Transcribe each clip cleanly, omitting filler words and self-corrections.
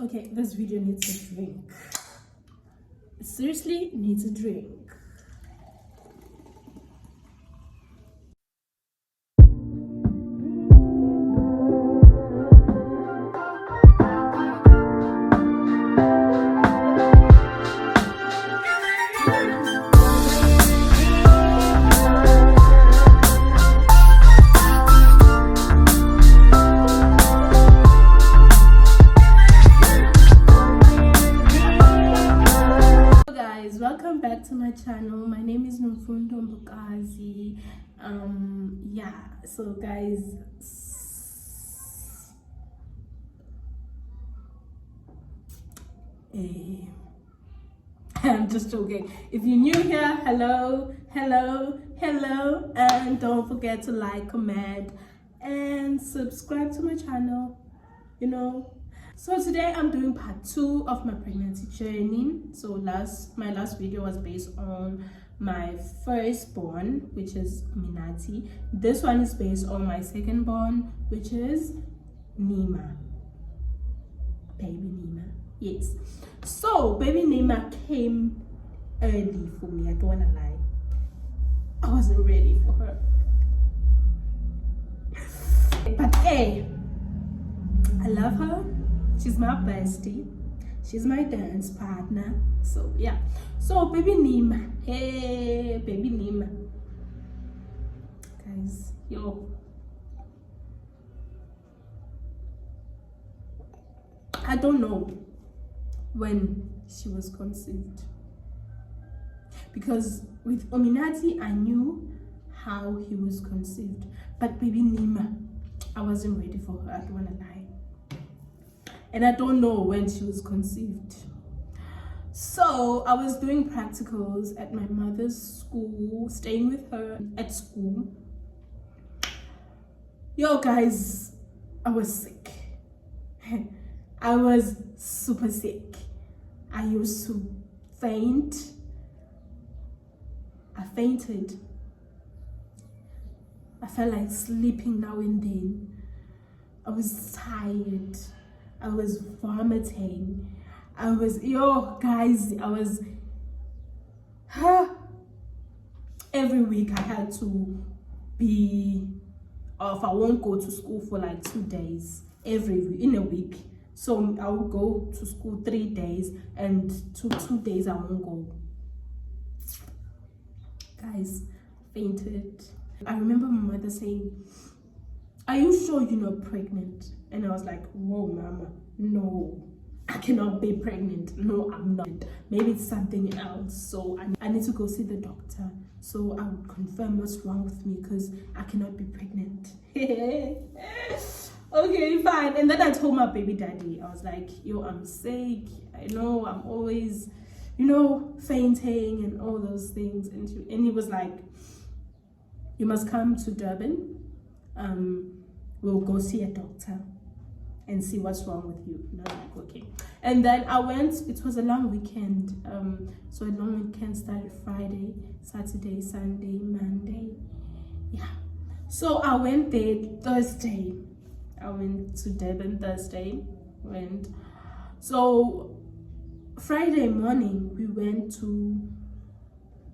Okay, this video needs a drink. It seriously needs a drink. Welcome back to my channel. My name is Nomfundo Mbukazi. So guys, I'm just joking. If you're new here, hello, and don't forget to like, comment, and subscribe to my channel. So today I'm doing part 2 of my pregnancy journey. So my last video was based on my firstborn, which is Minati. This one is based on my secondborn, which is Neema. Baby Neema. Yes. So baby Neema came early for me. I don't wanna lie. I wasn't ready for her. But hey, I love her. She's my bestie. She's my dance partner. So yeah. So baby Neema. Hey, baby Neema. Guys, I don't know when she was conceived. Because with Ominati, I knew how he was conceived. But baby Neema, I wasn't ready for her. I don't wanna lie. And I don't know when she was conceived. So I was doing practicals at my mother's school, staying with her at school. Guys, I was sick. I was super sick. I used to faint. I fainted. I felt like sleeping now and then. I was tired. I was vomiting. I was, every week I had to be off. I won't go to school for like 2 days in a week. So I would go to school 3 days and 2 days I won't go. Guys, fainted. I remember my mother saying, "Are you sure you're not pregnant?" And I was like, "Whoa, mama, no, I cannot be pregnant. No, I'm not. Maybe it's something else. So I need to go see the doctor so I would confirm what's wrong with me because I cannot be pregnant." Okay, fine. And then I told my baby daddy, I was like, I'm sick. I know I'm always, fainting and all those things. And he was like, "You must come to Durban. We'll go see a doctor and see what's wrong with you." And I was like, okay. And then I went. It was a long weekend. So a long weekend started Friday, Saturday, Sunday, Monday. Yeah. So I went there Thursday. I went to Durban Thursday. So Friday morning we went to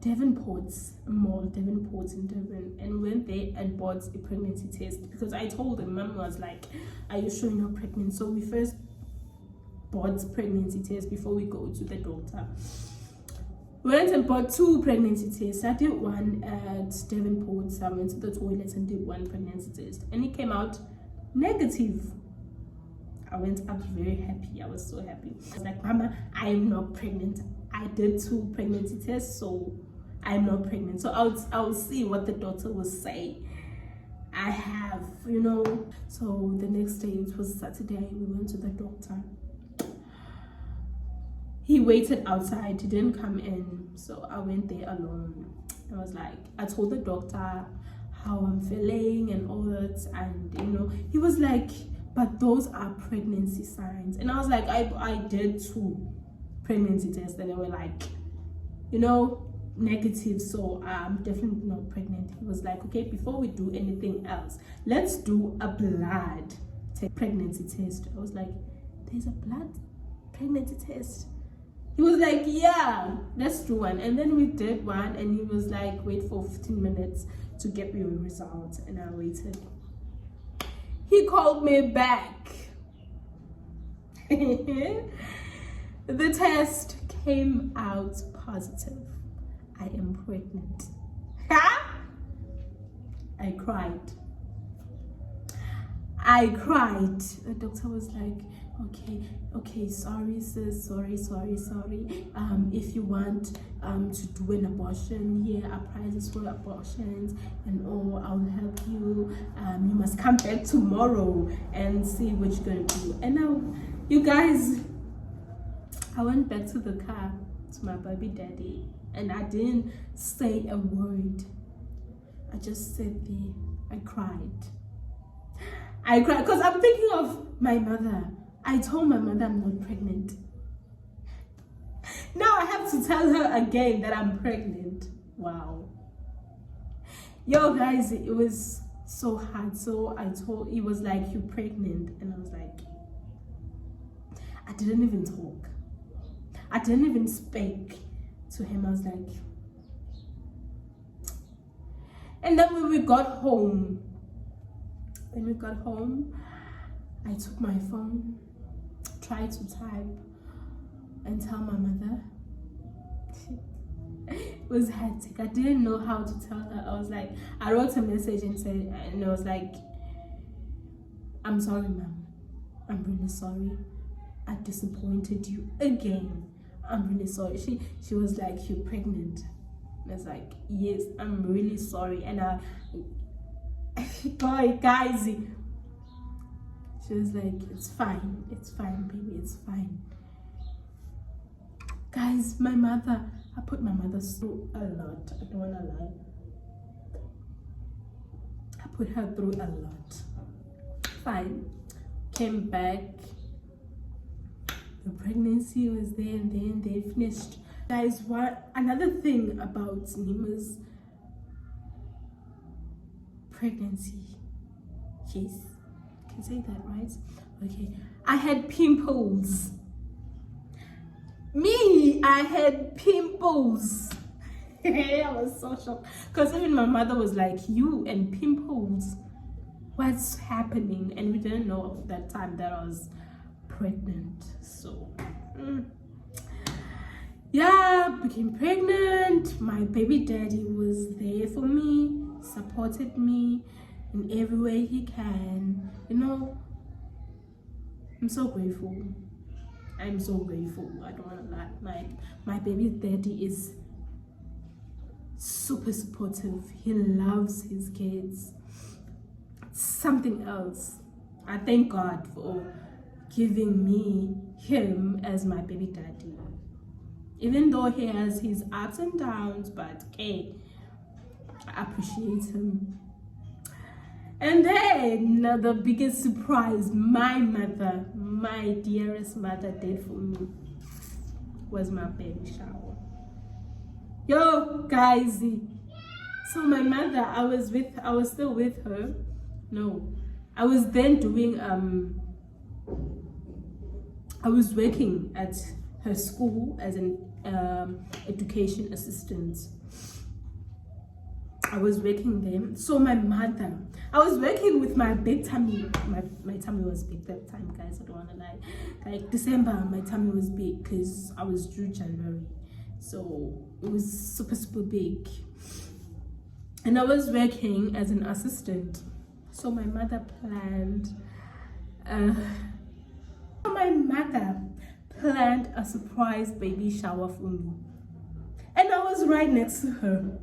Devonport's mall, Devonport in Durban, and went there and bought a pregnancy test because I told him, Mom was like, "Are you sure you're not pregnant?" So we first bought pregnancy tests before we go to the doctor. Went and bought 2 pregnancy tests. I did one at Devonport. So I went to the toilet and did 1 pregnancy test, and it came out negative. I went up very happy. I was so happy. I was like, "Mama, I am not pregnant. I did 2 pregnancy tests, so I'm not pregnant." So I'll see what the doctor will say. I have, So the next day, it was Saturday, we went to the doctor. He waited outside. He didn't come in. So I went there alone. I told the doctor how I'm feeling and all that. And, he was like, "But those are pregnancy signs." And I was like, I did 2 pregnancy tests and they were like, negative, so I'm definitely not pregnant. He was like, "Okay, before we do anything else, let's do a blood pregnancy test." I was like, "There's a blood pregnancy test? He was like, yeah, let's do one. And then we did one, and he was like, wait for 15 minutes to get your results. And I waited. He called me back. The test came out positive. I am pregnant. I cried. The doctor was like, okay, sorry sis, sorry. If you want to do an abortion, here are prices for abortions and all, I'll help you. You must come back tomorrow and see what you're gonna do. And now, you guys, I went back to the car to my baby daddy, and I didn't say a word. I just sat there. I cried because I'm thinking of my mother. I told my mother I'm not pregnant. Now I have to tell her again that I'm pregnant. Wow. Yo guys, it was so hard. So he was like, you're pregnant. And I was like, I didn't even talk. I didn't even speak to him. I was like, and then when we got home, I took my phone, tried to type and tell my mother. It was hectic. I didn't know how to tell her. I was like, I wrote a message and I was like, I'm sorry, ma'am. I'm really sorry. I disappointed you again. I'm really sorry. She was like, you're pregnant. And I was like, yes, I'm really sorry. And guys, she was like, it's fine, baby, it's fine. Guys, my mother, I put my mother through a lot. I don't wanna lie. I put her through a lot. Fine. Came back. The pregnancy was there, and then they finished. Guys, what another thing about Neema's pregnancy? Yes, I can say that, right? Okay, I had pimples. I had pimples. I was so shocked because even my mother was like, you and pimples, what's happening? And we didn't know at that time that I was pregnant. So yeah, became pregnant. My baby daddy was there for me, supported me in every way he can. You know, I'm so grateful. I'm so grateful. I don't want to lie. My baby daddy is super supportive. He loves his kids. Something else. I thank God for giving me him as my baby daddy. Even though he has his ups and downs, but hey, I appreciate him. And then the biggest surprise my mother, my dearest mother, did for me was my baby shower. Yo guys, so my mother, I was still with her. No, I was then doing I was working at her school as an education assistant. I was working there. So my mother, I was working with my big tummy. My tummy was big that time, guys. I don't want to lie. Like December, my tummy was big because I was due January. So it was super big. And I was working as an assistant. So my mother planned a surprise baby shower for me. And I was right next to her.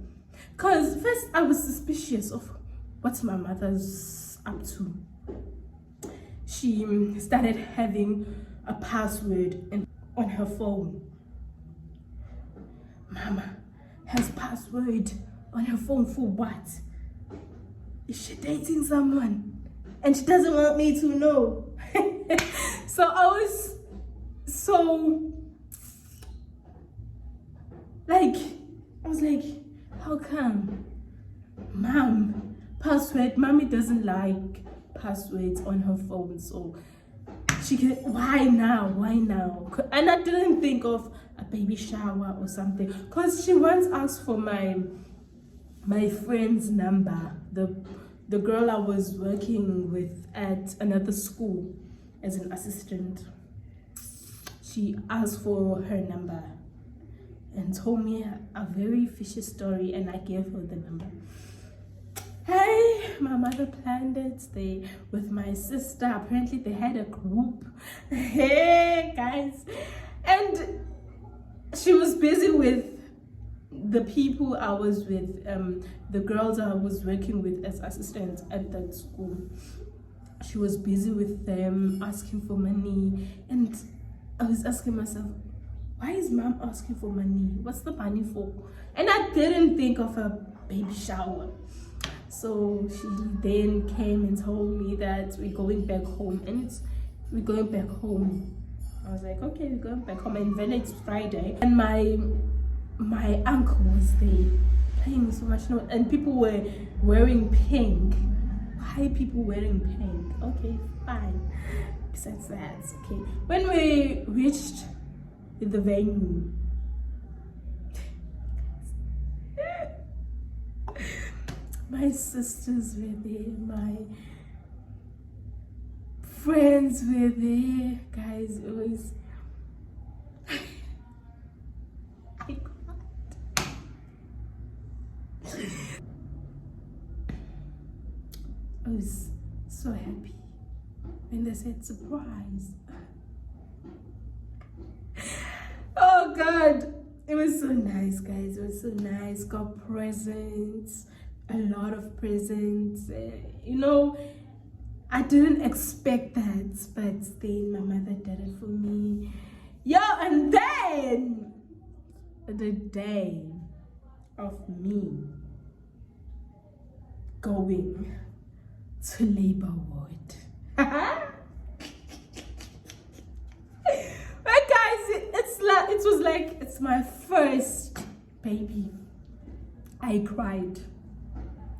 Because first I was suspicious of what my mother's up to. She started having a password on her phone. Mama has password on her phone for what? Is she dating someone? And she doesn't want me to know. So I was like, how come? Mom, password, mommy doesn't like passwords on her phone. So she can, why now? And I didn't think of a baby shower or something, because she once asked for my friend's number, the girl I was working with at another school as an assistant. She asked for her number and told me a very fishy story, and I gave her the number. Hey, my mother planned it. They with my sister. Apparently, they had a group. Hey, guys, and she was busy with the people I was with, the girls I was working with as assistants at that school. She was busy with them, asking for money, and I was asking myself, why is mom asking for money? What's the money for? And I didn't think of a baby shower. So she then came and told me that we're going back home, and we're going back home. I was like, okay, we're going back home, and then it's Friday, and my uncle was there playing so much noise, and people were wearing pink. Why people wearing pink? Okay, fine. Besides that, okay. When we reached the venue, my sisters were there, my friends were there, guys. It was I cried. I was so happy when they said surprise. Oh God, it was so nice, guys. It was so nice. Got presents, a lot of presents. You know, I didn't expect that, but then my mother did it for me. Yo, and then the day of me going to labor ward. But guys, it was like it's my first baby. I cried,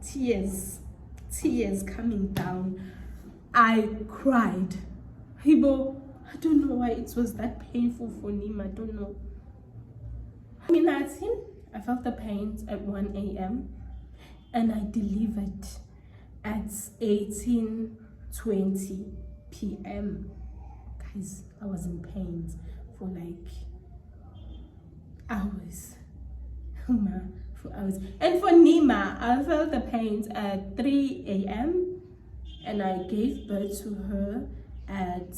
tears coming down. I cried. Hibo, I don't know why it was that painful for Neema. I don't know. I felt the pains at 1 a.m. and I delivered at 18:20 p.m. Guys, I was in pain for like hours. For hours. And for Neema, I felt the pains at 3 a.m. and I gave birth to her at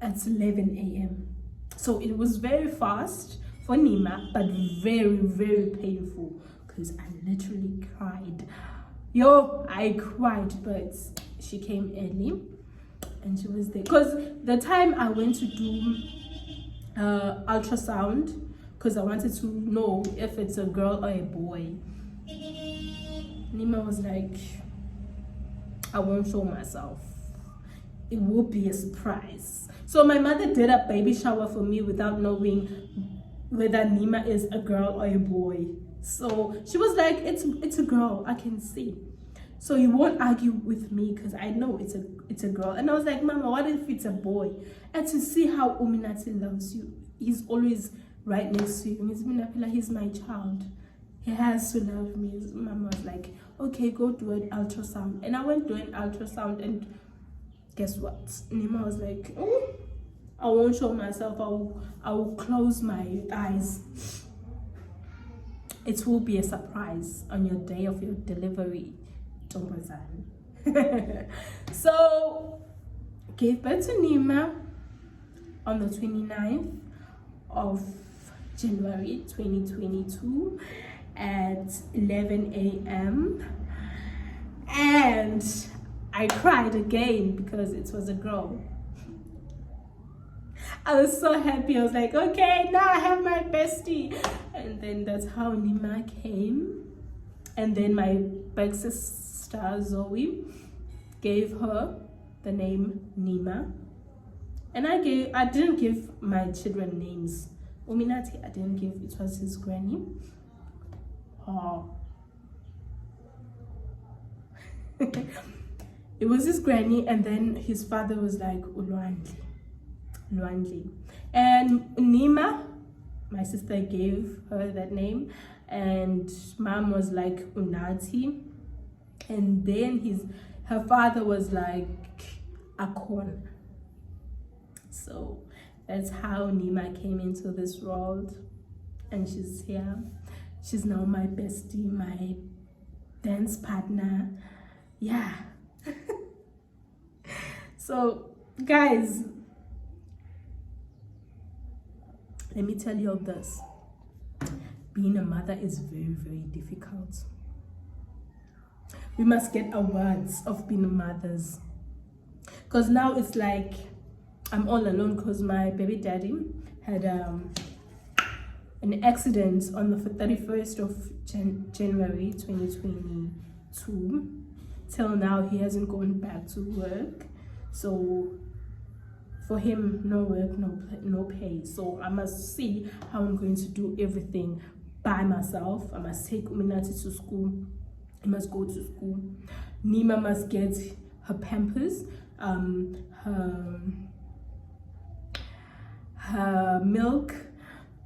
11 a.m. So it was very fast for Neema, but very, very painful, because I literally cried. Yo, I cried, but she came early and she was there. Because the time I went to do ultrasound, because I wanted to know if it's a girl or a boy, Neema was like, I won't show myself. It will be a surprise. So my mother did a baby shower for me without knowing whether Neema is a girl or a boy. So she was like, it's a girl, I can see. So you won't argue with me because I know it's a girl. And I was like, Mama, what if it's a boy? And to see how Uminati loves you, he's always right next to you. He's my child. He has to love me. Mama was like, okay, go do an ultrasound. And I went to an ultrasound, and guess what? Neema was like, oh, I won't show myself. I will close my eyes. It will be a surprise on your day of your delivery, Tombazan. So, gave birth to Neema on the 29th of January 2022 at 11 a.m. And I cried again because it was a girl. I was so happy. I was like, okay, now I have my bestie. And then that's how Neema came. And then my big sister Zoe gave her the name Neema. And I didn't give my children names. Uminati, I didn't give, it was his granny. Oh. It was his granny, and then his father was like Ulwandli. And Neema, my sister gave her that name, and mom was like Unati, and then her father was like Akon. So that's how Neema came into this world, and she's here. She's now my bestie, my dance partner. Yeah. So guys, let me tell you all this. Being a mother is very, very difficult. We must get awards of being mothers, because now it's like I'm all alone, because my baby daddy had an accident on the 31st of January 2022. Till now he hasn't gone back to work, so for him, no work, no pay. So I must see how I'm going to do everything by myself. I must take Uminati to school. He must go to school. Neema must get her Pampers, her milk.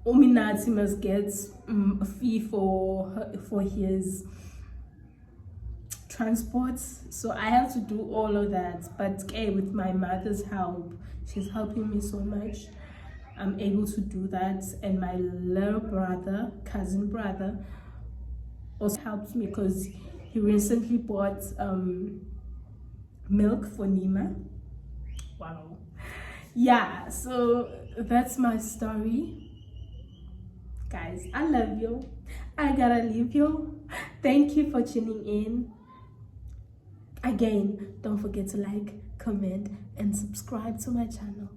Uminati must get a fee for his transport. So I have to do all of that, but with my mother's help, she's helping me so much. I'm able to do that, and my little brother, cousin brother, also helps me, because he recently bought milk for Neema. Wow. Yeah, so that's my story. Guys, I love you. I gotta leave you. Thank you for tuning in. Again, don't forget to like, comment, and subscribe to my channel.